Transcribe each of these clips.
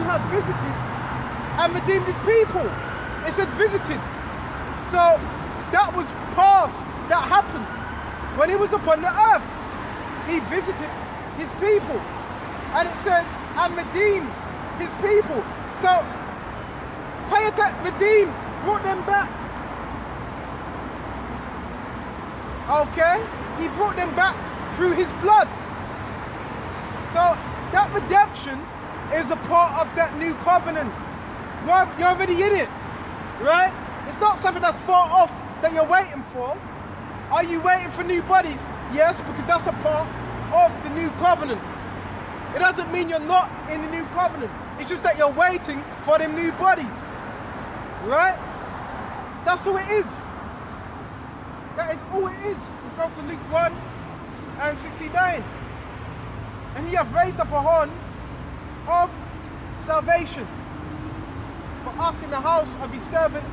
had visited and redeemed his people. It said visited. So that was past, that happened. When he was upon the earth, he visited his people. And it says, and redeemed his people. So, Pt2 redeemed, brought them back. Okay? He brought them back through his blood. So, that redemption is a part of that new covenant. You're already in it, right? It's not something that's far off that you're waiting for. Are you waiting for new bodies? Yes, because that's a part of the new covenant. It doesn't mean you're not in the new covenant. It's just that you're waiting for them new bodies, right? That's all it is. That is all it is. It's not to Luke 1 and 69. And he hath raised up a horn of salvation for us in the house of his servant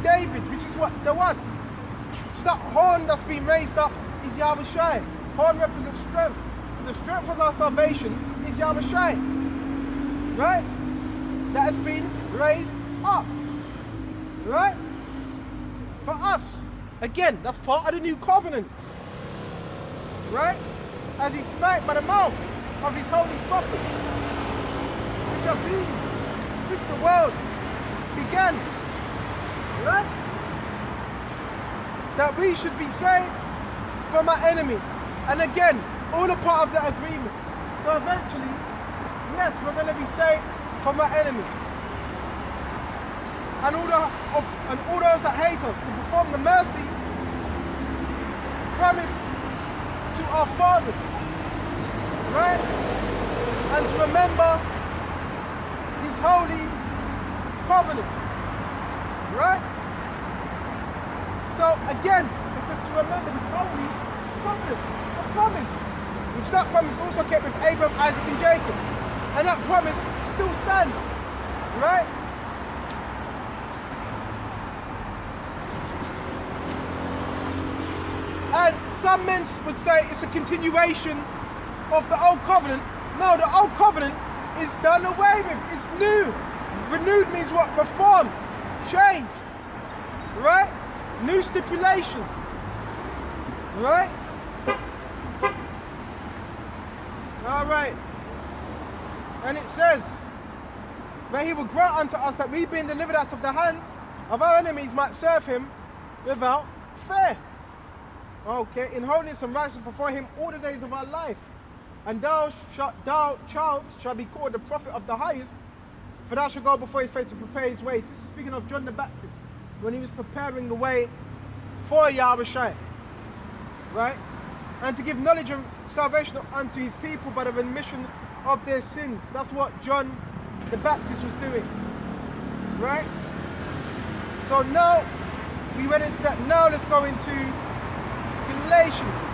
David, which is what? The what? So that horn that's been raised up is Yahawashi. Horn represents strength. So the strength of our salvation is Yahawashi. Right? That has been raised up. Right? For us. Again, that's part of the new covenant. Right? As he spake by the mouth of his holy prophets, which have been since the world began. Right? That we should be saved from our enemies. And again, all a part of that agreement. So eventually, yes, we're going to be saved from our enemies. And all those that hate us, to perform the mercy promised to our fathers. Right? And to remember his holy covenant. Right? So again, it says to remember his holy covenant, a promise, which that promise also kept with Abraham, Isaac and Jacob. And that promise still stands, right? And some men would say it's a continuation of the old covenant. No, the old covenant is done away with, it's new. Renewed means what? Reformed, changed, right? New stipulation, right? All right. And it says that he will grant unto us that we, being delivered out of the hand of our enemies, might serve him without fear. Okay, in holiness and righteousness before him all the days of our life. And thou, child, shalt be called the prophet of the highest, for thou shalt go before his face to prepare his ways. This is speaking of John the Baptist, when he was preparing the way for Yahawashi, right? And to give knowledge of salvation unto his people by the remission of their sins. That's what John the Baptist was doing, right? So now we went into that. Now let's go into Galatians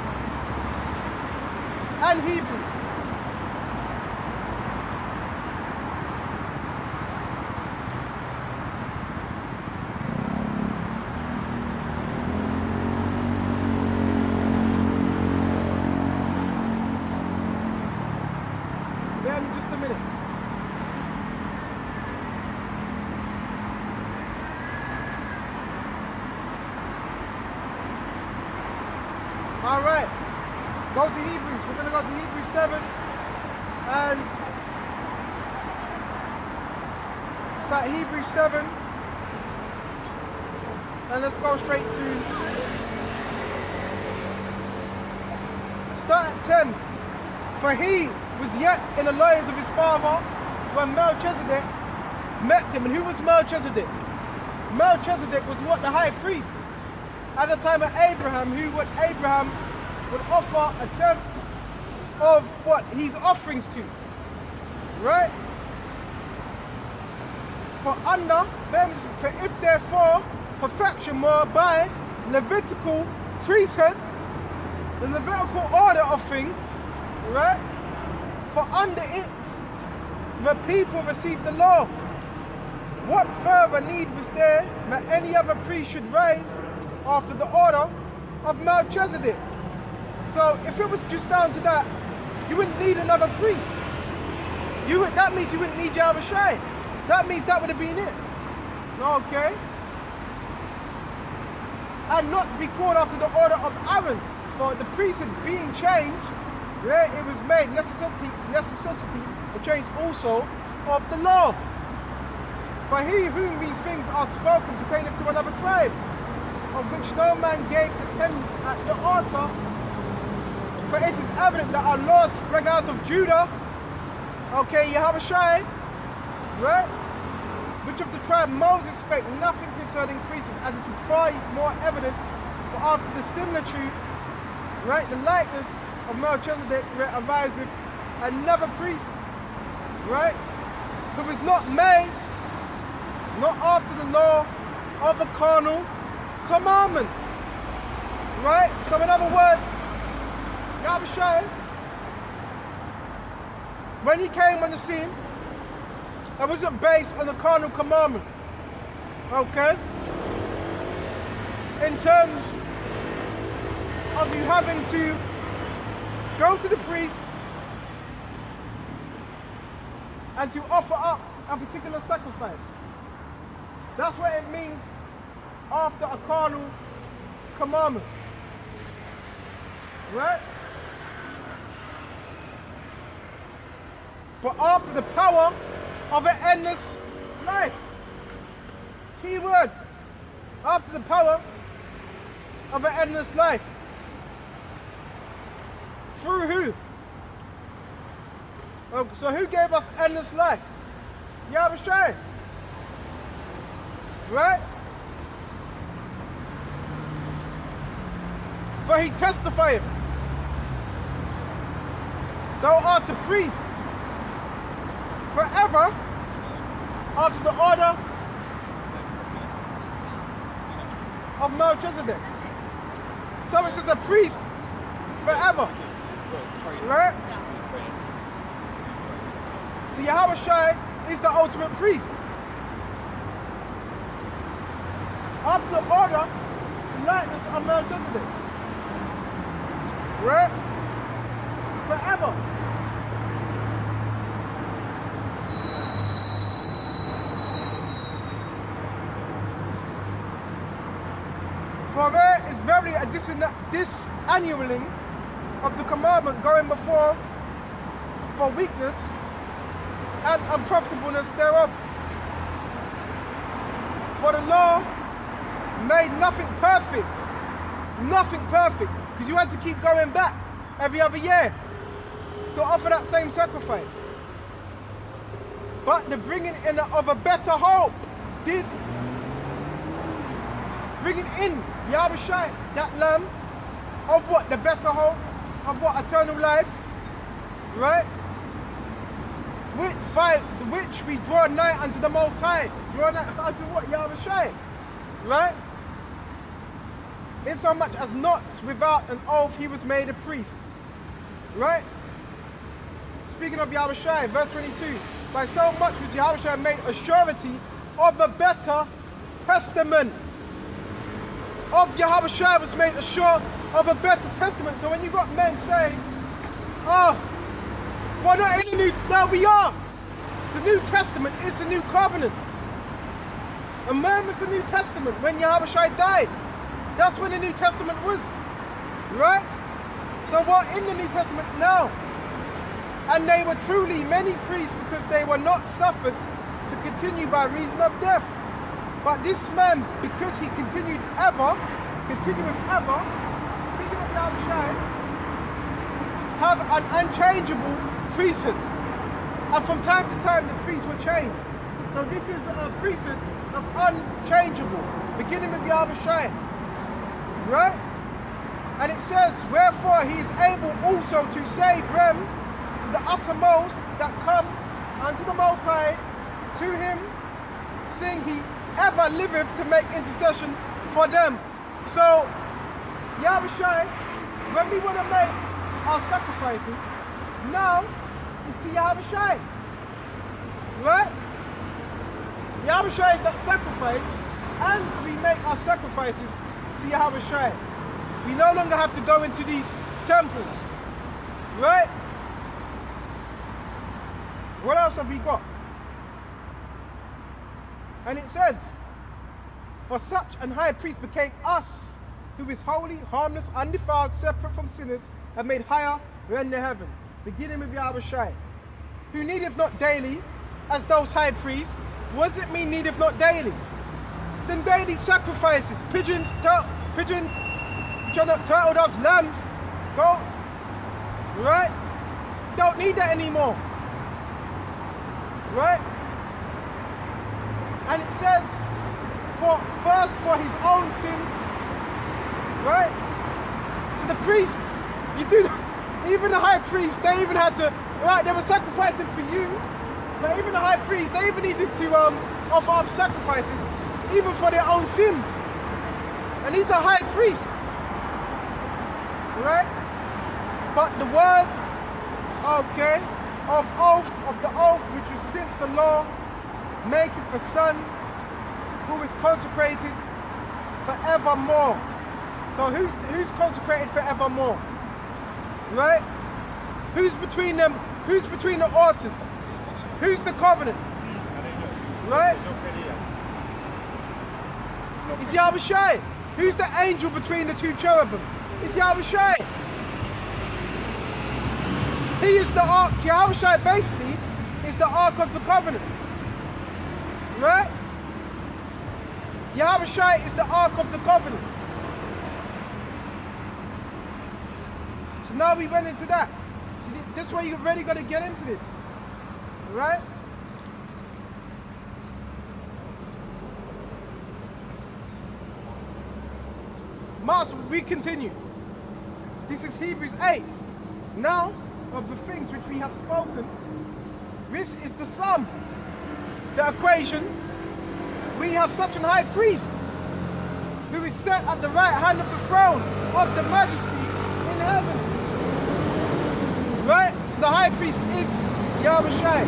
and Hebrews. Bear me just a minute. All right, go to Hebrews. We're going to go to Hebrews 7 and start Hebrews 7 and let's go straight to start at 10. For he was yet in the loins of his father when Melchizedek met him. And who was Melchizedek? Melchizedek was what? The high priest at the time of Abraham, Abraham would offer a tenth of what? His offerings to. Right? For if therefore perfection were by Levitical priesthood, the Levitical order of things, right? For under it the people received the law. What further need was there that any other priest should rise after the order of Melchizedek? So if it was just down to that, you wouldn't need another priest. That means you wouldn't need Yahawashi. That means that would have been it. Okay? And not be called after the order of Aaron. For the priesthood being changed, where it was made necessity a change also of the law. For he whom these things are spoken pertaineth to another tribe, of which no man gave attendance at the altar. For it is evident that our Lord sprang out of Judah, okay, Yahawashi, right? Which of the tribe Moses spake nothing concerning priesthood, as it is far more evident, for after the similitude, right, the likeness of Melchizedek ariseth another priest, right, who was not made, not after the law of a carnal commandment, right? So in other words, Yahawashi, when he came on the scene, it wasn't based on the carnal commandment, okay? In terms of you having to go to the priest and to offer up a particular sacrifice. That's what it means after a carnal commandment, right? But after the power of an endless life. Key word. After the power of an endless life. Through who? Oh, so who gave us endless life? Yahawashi. Right? For he testifieth, thou art a priest forever after the order of Melchizedek. So it says a priest forever. Right? So Yahawashi is the ultimate priest. After the order and likeness of Melchizedek. Right? Forever. For there is very a disannualing of the commandment going before for weakness and unprofitableness thereof. For the law made nothing perfect. Nothing perfect. Because you had to keep going back every other year to offer that same sacrifice. But the bringing in of a better hope did bringing in Yahawashi, that lamb of what? The better hope of what? Eternal life, right? By which we draw nigh unto the Most High. Draw nigh unto what? Yahawashi, right? In so much as not without an oath he was made a priest, right? Speaking of Yahawashi, verse 22, by so much was Yahawashi made a surety of a better testament. Of Yahawashi was made assured of a better testament. So when you got men saying, oh, well, not in the new, no, we are. The New Testament is the new covenant. And when was the New Testament? When Yahawashi died. That's when the New Testament was, right? So we're in the New Testament now. And they were truly many priests because they were not suffered to continue by reason of death. But this man, because he continued ever, speaking of Yahawashi, have an unchangeable priesthood. And from time to time, the priests were changed. So this is a priesthood that's unchangeable, beginning with Yahawashi. Right? And it says, wherefore he is able also to save them to the uttermost that come unto the Most High, to him, seeing he ever liveth to make intercession for them. So, Yahawashi, when we want to make our sacrifices, now it's to Yahawashi. Right? Yahawashi is that sacrifice, and we make our sacrifices to Yahawashi. We no longer have to go into these temples. Right? What else have we got? And it says, for such an high priest became us, who is holy, harmless, undefiled, separate from sinners, and made higher than the heavens. Beginning with Yahawashi, who needeth not daily, as those high priests. What does it mean needeth not daily? Then daily sacrifices, pigeons, turtle doves, lambs, goats, right? Don't need that anymore, right? And it says, first for his own sins, right? So the priest, even the high priest, they even had to, right, they were sacrificing for you, but even the high priest, they even needed to offer up sacrifices, even for their own sins. And he's a high priest, right? But the words, okay, of the oath, which was since the law, maketh a son who is consecrated forevermore. So who's consecrated forevermore? Right? Who's between them? Who's between the altars? Who's the covenant? Right? It's Yahawashi. Who's the angel between the two cherubims? It's Yahawashi. He is the ark. Yahawashi basically is the ark of the covenant. Right? Yahawashi is the ark of the covenant. So now we went into that. So this way you're really going to get into this. Right? Master, we continue. This is Hebrews 8. Now, of the things which we have spoken, this is the sum, the equation. We have such an high priest who is set at the right hand of the throne of the majesty in heaven. Right? So the high priest is Yahawashi.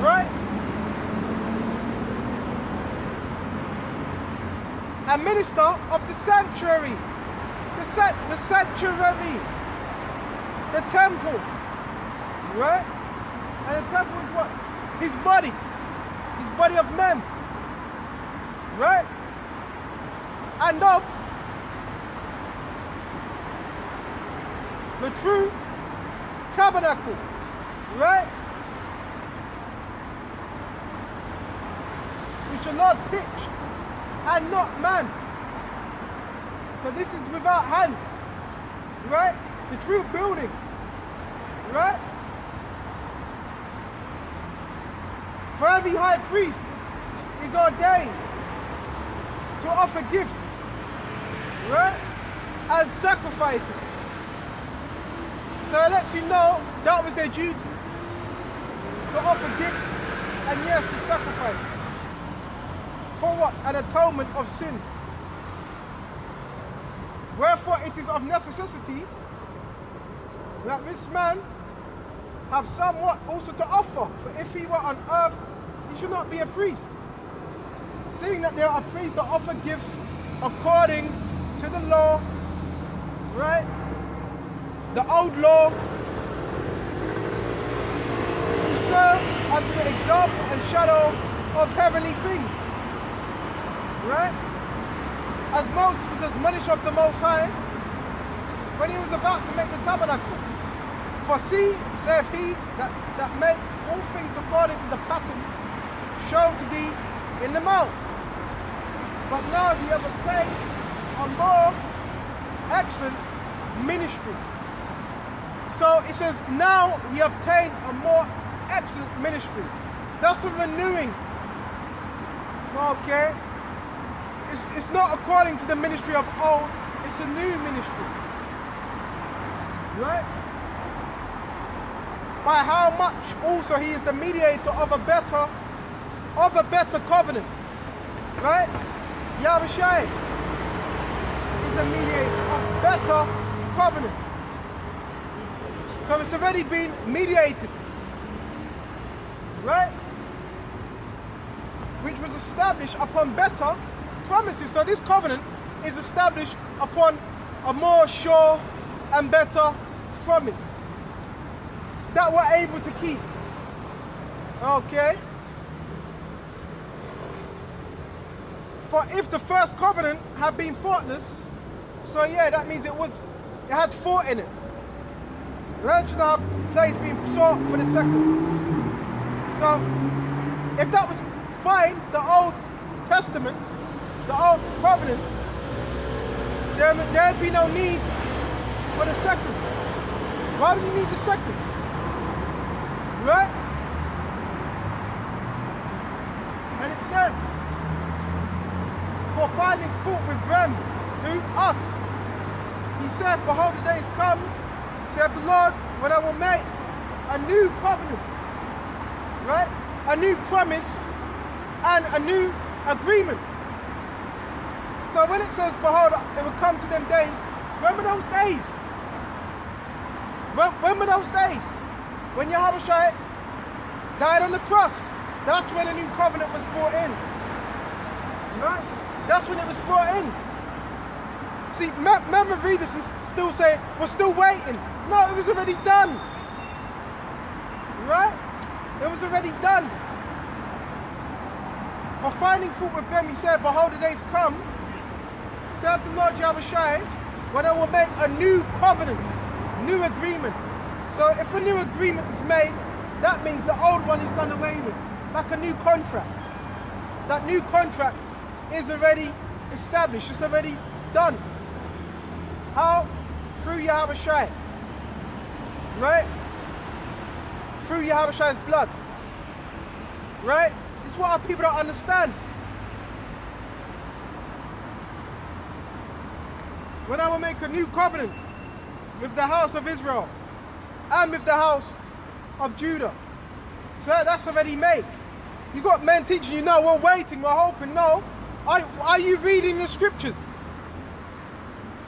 Right? A minister of the sanctuary. The sanctuary. The temple. Right? And the temple is what? His body. His body of men. Right? And of the true tabernacle. Right? Which the Lord pitched and not man. So this is without hands. Right? The true building. Right? For every high priest is ordained to offer gifts, right, and sacrifices. So it lets you know that was their duty, to offer gifts and yes, to sacrifice. For what? An atonement of sin. Wherefore it is of necessity that this man have somewhat also to offer, for if he were on earth, he should not be a priest. Seeing that there are priests that offer gifts according to the law, right? The old law, to serve unto the example and shadow of heavenly things, right? As Moses was admonished of the Most High when he was about to make the tabernacle. For see, saith he, that make all things according to the pattern shown to thee in the mount. But now he hath obtained a more excellent ministry. So it says, now we obtain a more excellent ministry. That's a renewing. Okay? It's not according to the ministry of old, it's a new ministry. Right? By how much also he is the mediator of a better covenant. Right? Yahawashi is a mediator of better covenant. So it's already been mediated. Right? Which was established upon better promises. So this covenant is established upon a more sure and better promise. that we're able to keep. Okay? For if the first covenant had been faultless, so yeah, that means it had fault in it. Right? Should have place being sought for the second. So, if that was fine, the Old Testament, the Old Covenant, there'd be no need for the second. Why would you need the second? Right? And it says, for finding fault with them, who? Us. He said, behold, the days come, saith the Lord, when I will make a new covenant, right? A new promise and a new agreement. So when it says, behold, it will come to them days, when were those days? When were those days? When Yahawashi died on the cross. That's when a new covenant was brought in. Right? That's when it was brought in. See, remember readers still say, we're still waiting. No, it was already done. Right? It was already done. For finding fault with them, he said, behold, the days come, saith the Lord Yahawashi, when I will make a new covenant, new agreement. So if a new agreement is made, that means the old one is done away with. Like a new contract. That new contract is already established, it's already done. How? Through Yahawashi. Right? Through Yahawashi's blood. Right? This is what our people don't understand. When I will make a new covenant with the house of Israel and with the house of Judah. So that's already made. You got men teaching you, no, we're waiting, we're hoping. No. Are you reading the scriptures?